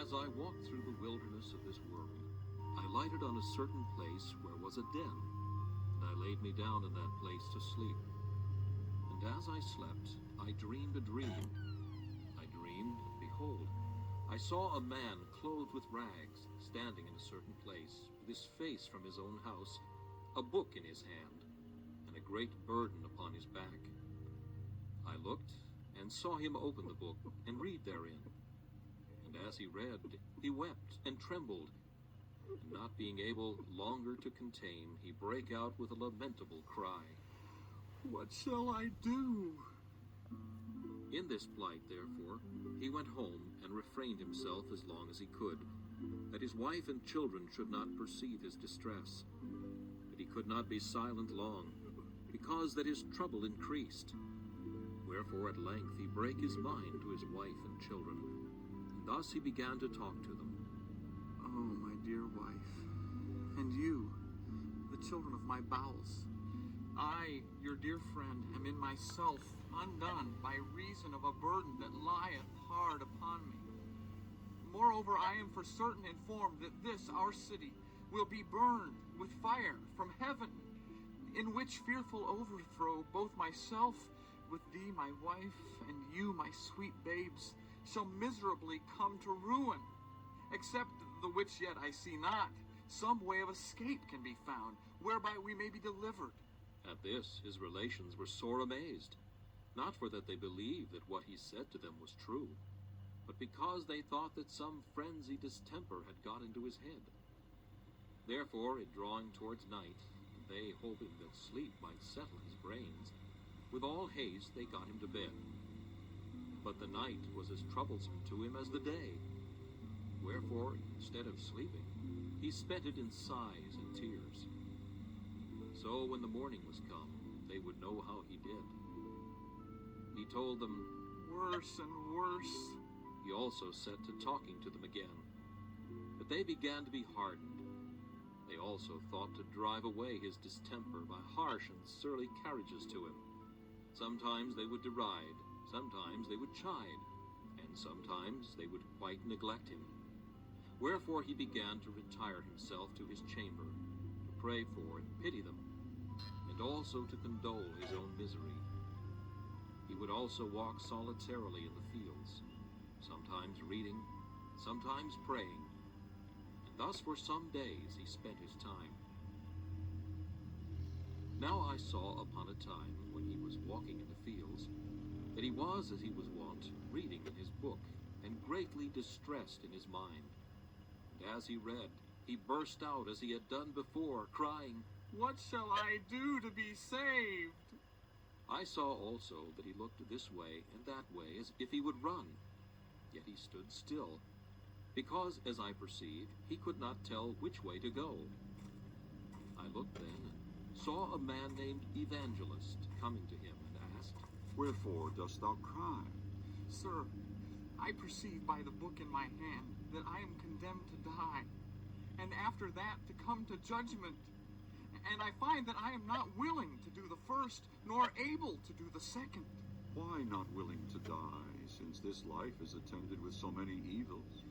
As I walked through the wilderness of this world, I lighted on a certain place where was a den, and I laid me down in that place to sleep. And as I slept, I dreamed a dream. I dreamed, and behold, I saw a man clothed with rags, standing in a certain place, with his face from his own house, a book in his hand, and a great burden upon his back. I looked, and saw him open the book, and read therein. And as he read, he wept and trembled, and not being able longer to contain, he brake out with a lamentable cry, "What shall I do?" In this plight, therefore, he went home and refrained himself as long as he could, that his wife and children should not perceive his distress. But he could not be silent long, because that his trouble increased. Wherefore at length he brake his mind to his wife and children, and thus he began to talk to them. "Oh, my dear wife, and you, the children of my bowels, I, your dear friend, am in myself undone by reason of a burden that lieth hard upon me. Moreover, I am for certain informed that this our city will be burned with fire from heaven, in which fearful overthrow both myself with thee, my wife, and you, my sweet babes, shall miserably come to ruin, except the which yet I see not, some way of escape can be found, whereby we may be delivered." At this his relations were sore amazed, not for that they believed that what he said to them was true, but because they thought that some frenzied distemper had got into his head. Therefore, it drawing towards night, and they hoping that sleep might settle his brains, with all haste they got him to bed. But the night was as troublesome to him as the day. Wherefore, instead of sleeping, he spent it in sighs and tears. So when the morning was come, they would know how he did. He told them, "Worse and worse." He also set to talking to them again. But they began to be hardened. They also thought to drive away his distemper by harsh and surly carriages to him. Sometimes they would deride, sometimes they would chide, and sometimes they would quite neglect him. Wherefore he began to retire himself to his chamber, to pray for and pity them, and also to condole his own misery. He would also walk solitarily in the fields, sometimes reading, sometimes praying, and thus for some days he spent his time. Now I saw upon a time, when he was walking in the fields, that he was, as he was wont, reading in his book, and greatly distressed in his mind. And as he read, he burst out as he had done before, crying, "What shall I do to be saved?" I saw also that he looked this way and that way, as if he would run. Yet he stood still, because, as I perceived, he could not tell which way to go. I looked then, and saw a man named Evangelist coming to him, and asked, "Wherefore dost thou cry?" "Sir, I perceive by the book in my hand that I am condemned to die, and after that to come to judgment. And I find that I am not willing to do the first, nor able to do the second." "Why not willing to die, since this life is attended with so many evils?"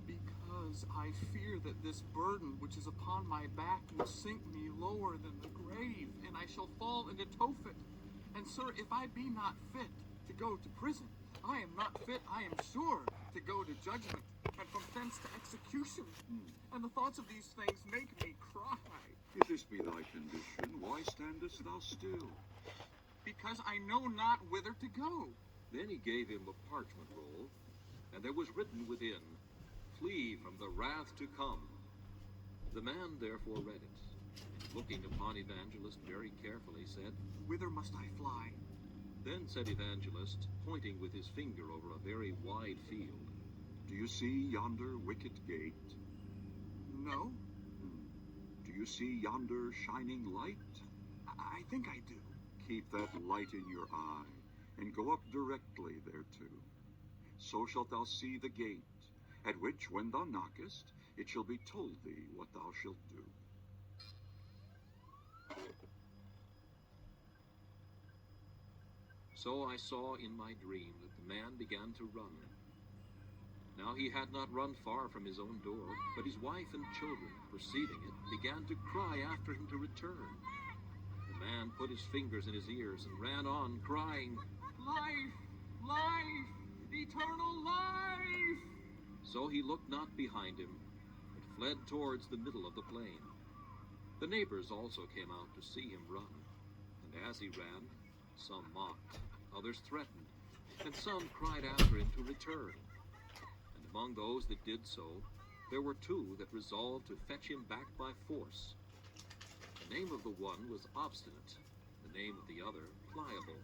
"Because I fear that this burden which is upon my back will sink me lower than the grave, and I shall fall into Tophet. And, sir, if I be not fit to go to prison, I am not fit, I am sure, to go to judgment, and from thence to execution. And the thoughts of these things make me cry." "If this be thy condition, why standest thou still?" "Because I know not whither to go." Then he gave him a parchment roll, and there was written within, "Flee from the wrath to come." The man therefore read it, and looking upon Evangelist very carefully, said, "Whither must I fly?" Then said Evangelist, pointing with his finger over a very wide field, "Do you see yonder wicket gate? "No, Do you see yonder shining light? I think I do." Keep that light in your eye, and go up directly thereto. So shalt thou see the gate, at which, when thou knockest, it shall be told thee what thou shalt do." So I saw in my dream that the man began to run. Now he had not run far from his own door, but his wife and children, perceiving it, began to cry after him to return. The man put his fingers in his ears and ran on, crying, Life! Life! Eternal life! So he looked not behind him, but fled towards the middle of the plain. The neighbors also came out to see him run, and as he ran, some mocked, others threatened, and some cried after him to return. And among those that did so, there were two that resolved to fetch him back by force. The name of the one was Obstinate, the name of the other Pliable.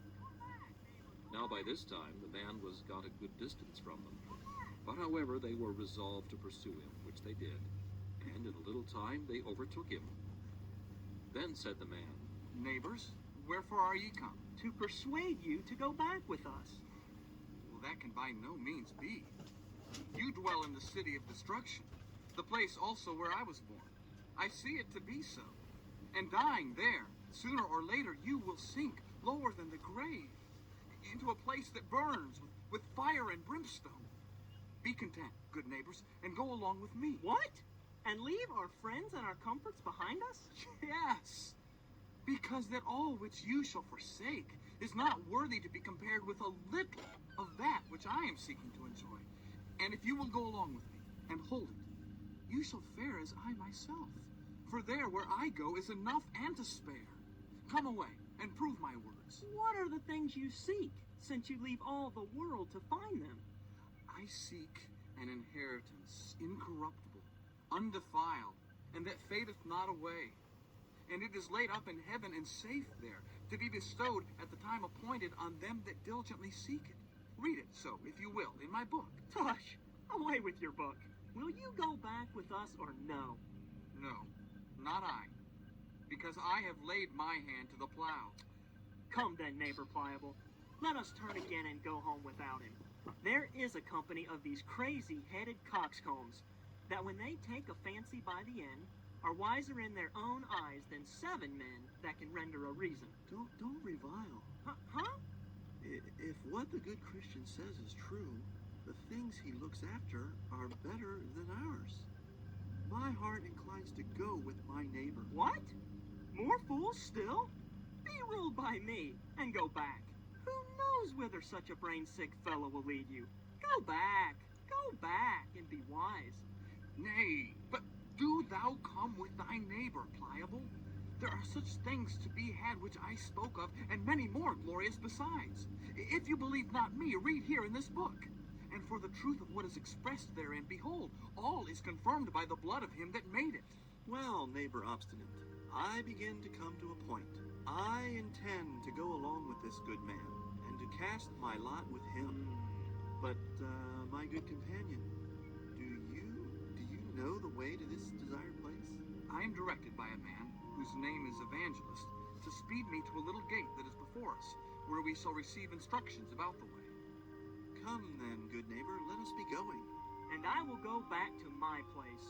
Now by this time the man was got a good distance from them. But however they were resolved to pursue him, which they did, and in a little time they overtook him. Then said the man, Neighbors, wherefore are ye come? To persuade you to go back with us. Well, that can by no means be. You dwell in the city of destruction, the place also where I was born. I see it to be so. And dying there, sooner or later you will sink lower than the grave, into a place that burns with fire and brimstone. Be content, good neighbors, and go along with me. What? And leave our friends and our comforts behind us? Yes, because that all which you shall forsake is not worthy to be compared with a little of that which I am seeking to enjoy. And if you will go along with me and hold it, you shall fare as I myself. For there where I go is enough and to spare. Come away and prove my words. What are the things you seek, since you leave all the world to find them? I seek an inheritance incorruptible, undefiled, and that fadeth not away. And it is laid up in heaven and safe there, to be bestowed at the time appointed on them that diligently seek it. Read it so, if you will, in my book. Tush, away with your book. Will you go back with us or no? No, not I, because I have laid my hand to the plow. Come then, neighbor Pliable. Let us turn again and go home without him. There is a company of these crazy-headed coxcombs that when they take a fancy by the end, are wiser in their own eyes than 7 men that can render a reason. Don't revile. Huh? If what the good Christian says is true, the things he looks after are better than ours. My heart inclines to go with my neighbor. What? More fools still? Be ruled by me and go back. Who knows whither such a brain-sick fellow will lead you? Go back and be wise. Nay, but do thou come with thy neighbor, Pliable. There are such things to be had which I spoke of, and many more glorious besides. If you believe not me, read here in this book. And for the truth of what is expressed therein, behold, all is confirmed by the blood of him that made it. Well, neighbor Obstinate, I begin to come to a point. I intend to go along with this good man, and to cast my lot with him. But, my good companion, do you know the way to this desired place? I am directed by a man, whose name is Evangelist, to speed me to a little gate that is before us, where we shall receive instructions about the way. Come then, good neighbor, let us be going. And I will go back to my place.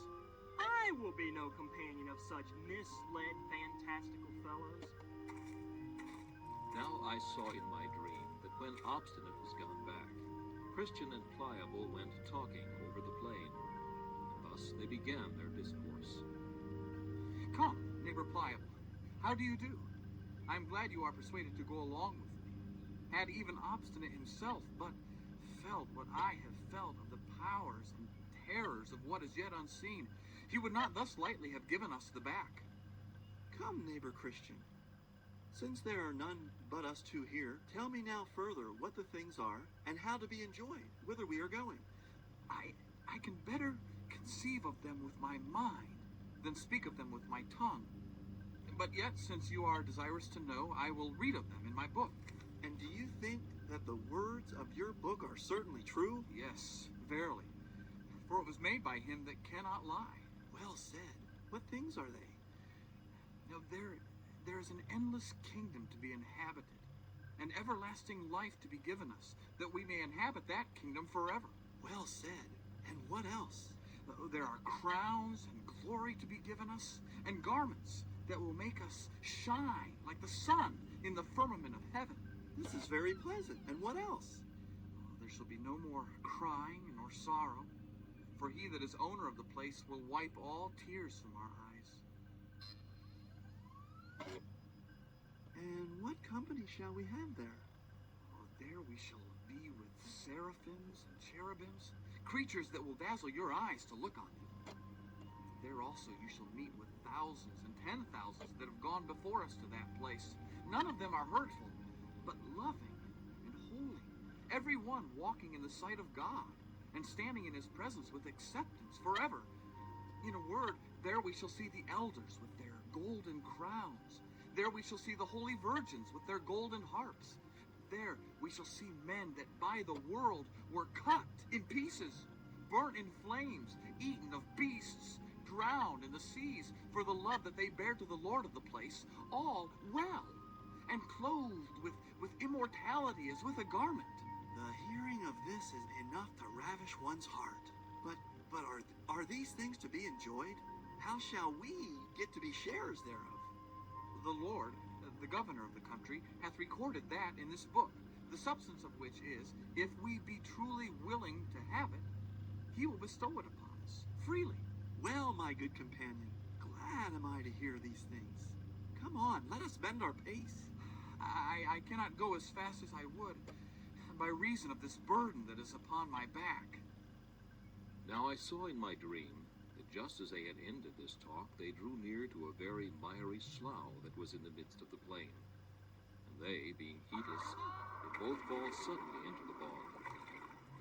I will be no companion of such misled, fantastical fellows. Now I saw in my dream that when Obstinate was gone back, Christian and Pliable went talking over the plain. And thus they began their discourse. Come, neighbor Pliable, how do you do? I am glad you are persuaded to go along with me. Had even Obstinate himself but felt what I have felt of the powers and terrors of what is yet unseen, he would not thus lightly have given us the back. Come, neighbor Christian. Since there are none but us two here, tell me now further what the things are, and how to be enjoyed, whither we are going. I can better conceive of them with my mind than speak of them with my tongue. But yet, since you are desirous to know, I will read of them in my book. And do you think that the words of your book are certainly true? Yes, verily. For it was made by him that cannot lie. Well said. What things are they? Now there is an endless kingdom to be inhabited, an everlasting life to be given us, that we may inhabit that kingdom forever. Well said. And what else? There are crowns and glory to be given us, and garments that will make us shine like the sun in the firmament of heaven. This is very pleasant. And what else? There shall be no more crying nor sorrow, for he that is owner of the place will wipe all tears from our eyes. And what company shall we have there? Oh, there we shall be with seraphims and cherubims, creatures that will dazzle your eyes to look on them. There also you shall meet with thousands and 10,000s that have gone before us to that place. None of them are hurtful, but loving and holy, every one walking in the sight of God and standing in his presence with acceptance forever. In a word, there we shall see the elders with their golden crowns. There we shall see the holy virgins with their golden harps. There we shall see men that by the world were cut in pieces, burnt in flames, eaten of beasts, drowned in the seas for the love that they bear to the Lord of the place, all well, and clothed with immortality as with a garment. The hearing of this is enough to ravish one's heart. But are these things to be enjoyed? How shall we get to be sharers thereof? The Lord, the governor of the country, hath recorded that in this book, the substance of which is, if we be truly willing to have it, he will bestow it upon us, freely. Well, my good companion, glad am I to hear these things. Come on, let us bend our pace. I cannot go as fast as I would, by reason of this burden that is upon my back. Now I saw in my dream that just as they had ended this talk, they drew near to a very miry slough that was in the midst of the plain. And they, being heedless, did both fall suddenly into the bog.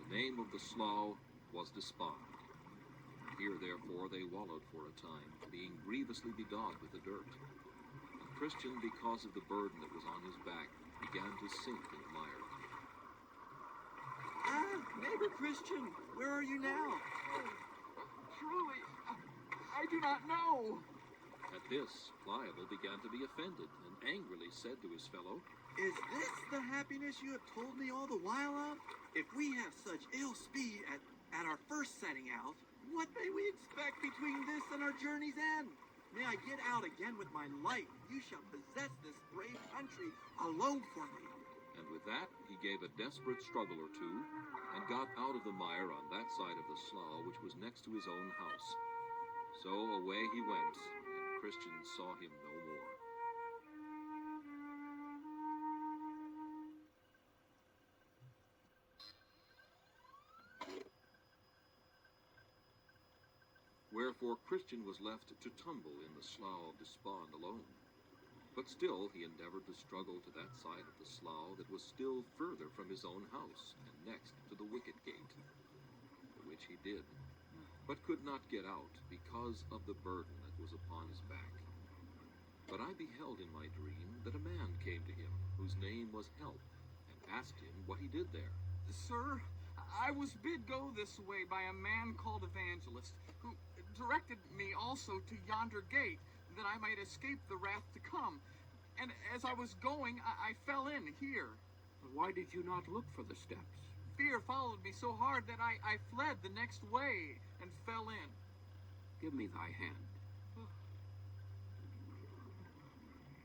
The name of the slough was Despond. Here, therefore, they wallowed for a time, being grievously bedaubed with the dirt. And Christian, because of the burden that was on his back, began to sink in the mire. Ah, neighbor Christian, where are you now? Truly, I do not know. At this, Pliable began to be offended, and angrily said to his fellow, Is this the happiness you have told me all the while of? If we have such ill speed at our first setting out, what may we expect between this and our journey's end? May I get out again with my life, you shall possess this brave country alone for me. and with that he gave a desperate struggle or two, and got out of the mire on that side of the slough which was next to his own house. So away he went, and Christian saw him no more. Wherefore Christian was left to tumble in the Slough of Despond alone. But still he endeavored to struggle to that side of the slough that was still further from his own house, and next to the wicket gate, the which he did, but could not get out because of the burden that was upon his back. But I beheld in my dream that a man came to him, whose name was Help, and asked him what he did there. Sir, I was bid go this way by a man called Evangelist, who directed me also to yonder gate, that I might escape the wrath to come. And as I was going, I fell in here. Why did you not look for the steps? Fear followed me so hard that I fled the next way and fell in. Give me thy hand.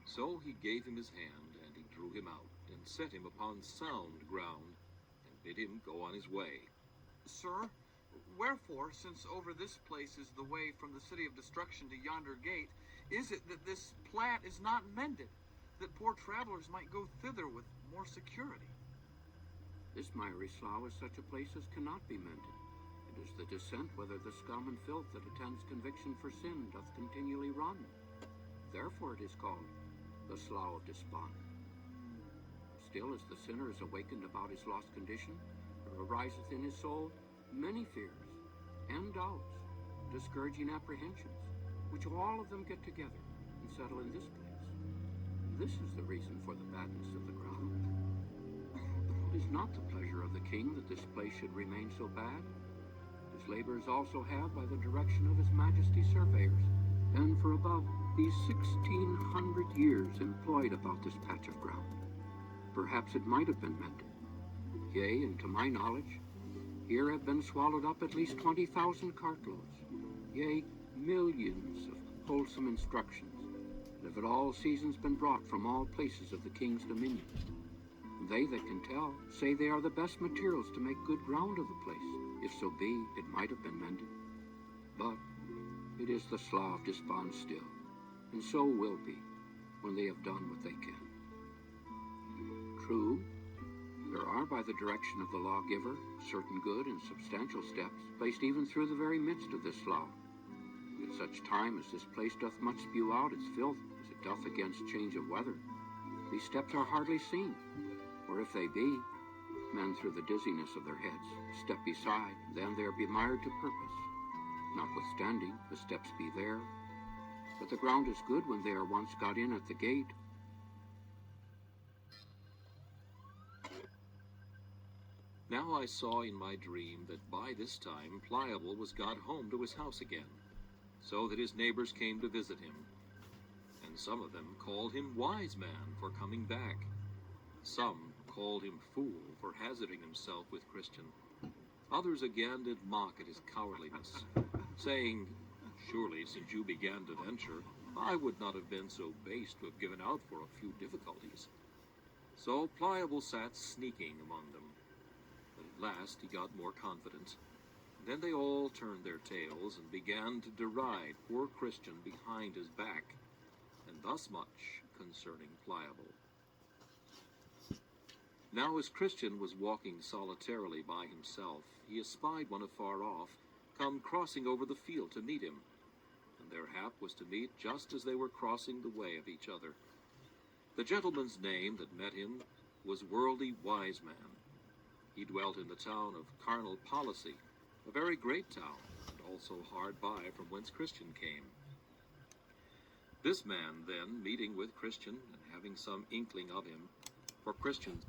So he gave him his hand, and he drew him out, and set him upon sound ground, and bid him go on his way. Sir, wherefore, since over this place is the way from the city of destruction to yonder gate, is it that this plat is not mended, that poor travelers might go thither with more security? This miry slough is such a place as cannot be mended. It is the descent whither the scum and filth that attends conviction for sin doth continually run. Therefore it is called the Slough of Despond. Still, as the sinner is awakened about his lost condition, there ariseth in his soul many fears and doubts, discouraging apprehensions, which all of them get together and settle in this place. This is the reason for the badness of the ground. It is not the pleasure of the king that this place should remain so bad. His laborers also have, by the direction of his majesty, surveyors, and for above these 1600 years employed about this patch of ground. Perhaps it might have been mended. Yea, and to my knowledge, here have been swallowed up at least 20,000 cartloads, yea, millions of wholesome instructions, that have at all seasons been brought from all places of the king's dominions. They that can tell say they are the best materials to make good ground of the place. If so be, it might have been mended. But it is the Slough despond still, and so will be, when they have done what they can. True, there are, by the direction of the lawgiver, certain good and substantial steps placed even through the very midst of this Slough. At such time as this place doth much spew out its filth, as it doth against change of weather, these steps are hardly seen, or if they be, men through the dizziness of their heads step beside, then they are bemired to purpose. Notwithstanding, the steps be there, but the ground is good when they are once got in at the gate. Now I saw in my dream that by this time Pliable was got home to his house again, so that his neighbors came to visit him. And some of them called him wise man for coming back. Some called him fool for hazarding himself with Christian. Others again did mock at his cowardliness, saying, Surely since you began to venture, I would not have been so base to have given out for a few difficulties. So Pliable sat sneaking among them. But at last he got more confident. Then they all turned their tails and began to deride poor Christian behind his back, and thus much concerning Pliable. Now as Christian was walking solitarily by himself, he espied one afar off, come crossing over the field to meet him, and their hap was to meet just as they were crossing the way of each other. The gentleman's name that met him was Worldly Wise Man. He dwelt in the town of Carnal Policy, a very great town, and also hard by from whence Christian came. This man then, meeting with Christian, and having some inkling of him, for Christian's